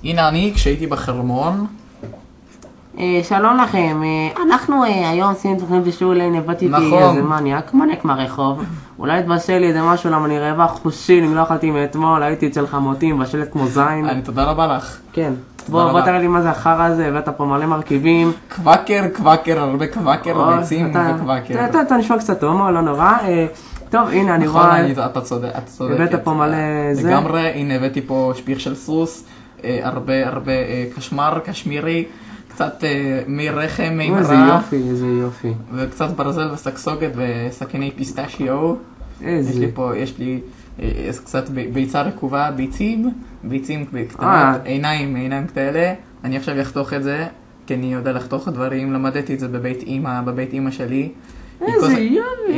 הנה אני כשהייתי בחרמון. שלום לכם, אנחנו היום עושים תוכנית בישול, הנה באתי איתי איזה מניאק מהרחוב. אולי תבשל לי איזה משהו למה אני רעבה חושי, אני לא אכלתי מאתמול, הייתי אצל חמותי, מבשלת כמו זין. אני תודה רבה לך. כן, בוא תראה לי מה זה החרא הזה, הבאת פה מלא מרכיבים. קוואקר, הרבה קוואקר, ביצים וקוואקר. אתה נשמע קצת הומו, לא נורא. טוב, הנה אני רואה. נכון, אתה צודק. הבאת פה מלא זה. לגמרי, הנה הבאתי פה שפיך של סוס, הרבה קשמר, קשמירי. קצת מי רחם, מי מרע. איזה יופי, איזה יופי. וקצת ברזל וסקסוגת וסכיני פיסטשיו. איזה. יש לי קצת ביצה רקובה, ביצים קטנות, עיניים כאלה. אני עכשיו אחתוך את זה, כי אני יודע לחתוך דברים, למדתי את זה בבית אמא שלי. איזה יופי,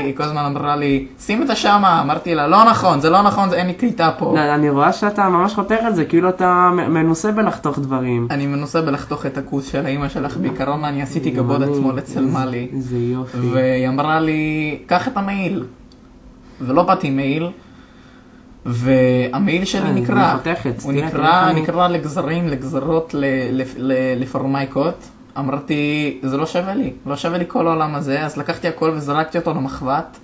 היא כל הזמן אמרה לי, שים את השמה, אמרתי לה, לא נכון, זה אין לי קליטה פה. אני רואה שאתה ממש חותך את זה, כאילו אתה מנוסה בלחתוך דברים. אני מנוסה בלחתוך את הכוס של האמא שלך, בעיקרון אני עשיתי גבות עצמו לצלמה לי. איזה יופי. והיא אמרה לי, קח את המעיל. ולא באתי מעיל, והמעיל שלי נקרא. הוא נקרא לגזרות, לפרמייקות. אמרתי, זה לא שווה לי כל העולם הזה, אז לקחתי הכל וזרקתי אותו למחבת,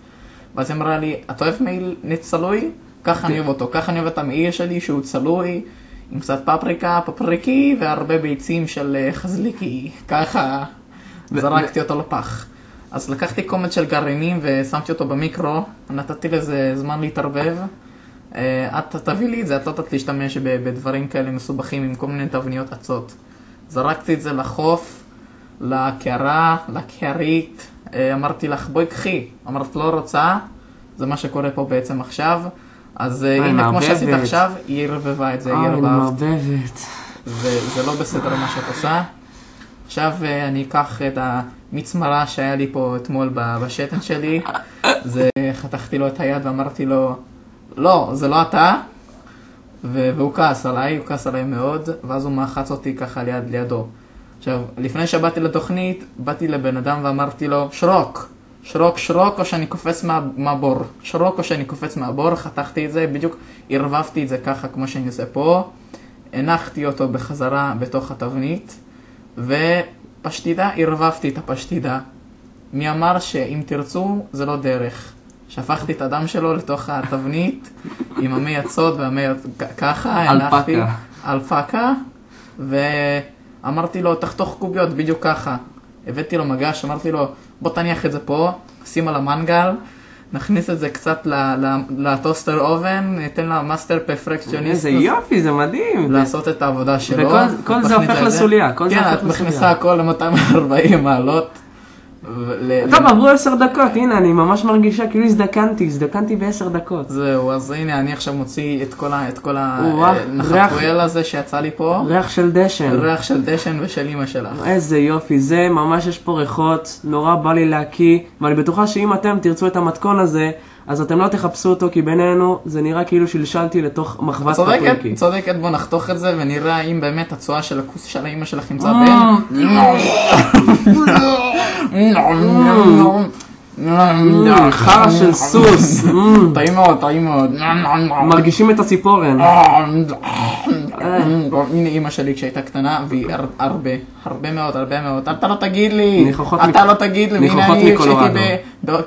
ואז היא אמרה לי, אתה אוהב מעיל צלוי? ככה אני אוהב אותו, ככה אני אוהב את המעיל שלי שהוא צלוי, עם קצת פפריקי והרבה ביצים של חזליקי, ככה זרקתי אותו לפח. אז לקחתי קומץ של גרעינים ושמתי אותו במיקרו, נתתי לזה זמן להתערבב, את תביא לי את זה, את לא תת להשתמש בדברים כאלה מסובכים עם כל מיני תבניות עצות. זרקתי את זה לחוף, לקערה, לקערית, אמרתי לך בואי קחי, אמרת לא רוצה, זה מה שקורה פה בעצם עכשיו, אז הנה כמו שעשית עכשיו, היא רבבה את זה, היא מערבבת. וזה לא בסדר מה שאת עושה. עכשיו אני אקח את המצמרה שהיה לי פה אתמול בשתן שלי, חתכתי לו את היד ואמרתי לו, לא, זה לא אתה. והוא כעס עליי מאוד, ואז הוא מאחץ אותי ככה לידו. עכשיו, לפני שבאתי לתוכנית, באתי לבן אדם ואמרתי לו, שרוק או שאני קופץ מהבור, חתכתי את זה, בדיוק ערבבתי את זה ככה כמו שאני עושה פה, הנחתי אותו בחזרה בתוך התבנית, ופשטידה, ערבבתי את הפשטידה. מי אמר שאם תרצו זה לא דרך. שפכתי את הדם שלו לתוך התבנית עם המי עצות ככה, הנחתי אלפקה, ואמרתי לו תחתוך קוביות בדיוק ככה. הבאתי לו מגש, אמרתי לו בוא תניח את זה פה, שים על המנגל, נכניס את זה קצת לטוסטר אובן, ניתן לה מאסטר פרפקציוניסט. איזה יופי, זה מדהים. לעשות את העבודה שלו. וכל זה הופך לסוליה. כן, את מכניסה הכל ל-240 מעלות. טוב, עברו 10 דקות, הנה אני ממש מרגישה כאילו הזדקנתי ב10 דקות. זהו, אז הנה אני עכשיו מוציא את כל הנחפואל הזה שיצא לי פה. ריח של דשן ושל אמא שלך. איזה יופי, זה ממש יש פה ריחות, נורא בא לי להקיא, ואני בטוחה שאם אתם תרצו את המתכון הזה, אז אתם לא תחפשו אותו, כי בינינו זה נראה כאילו שלשלתי לתוך מחבת פפריקי. צודקת, בוא נחתוך את זה ונראה אם באמת הצועה של הכוס של האמא שלך נמצא חרא של סוס. טעים מאוד. מרגישים את הציפורן. הנה אמא שלי כשהייתה קטנה, והיא הרבה מאוד. אתה לא תגיד לי. ניחוחות מקולורדו.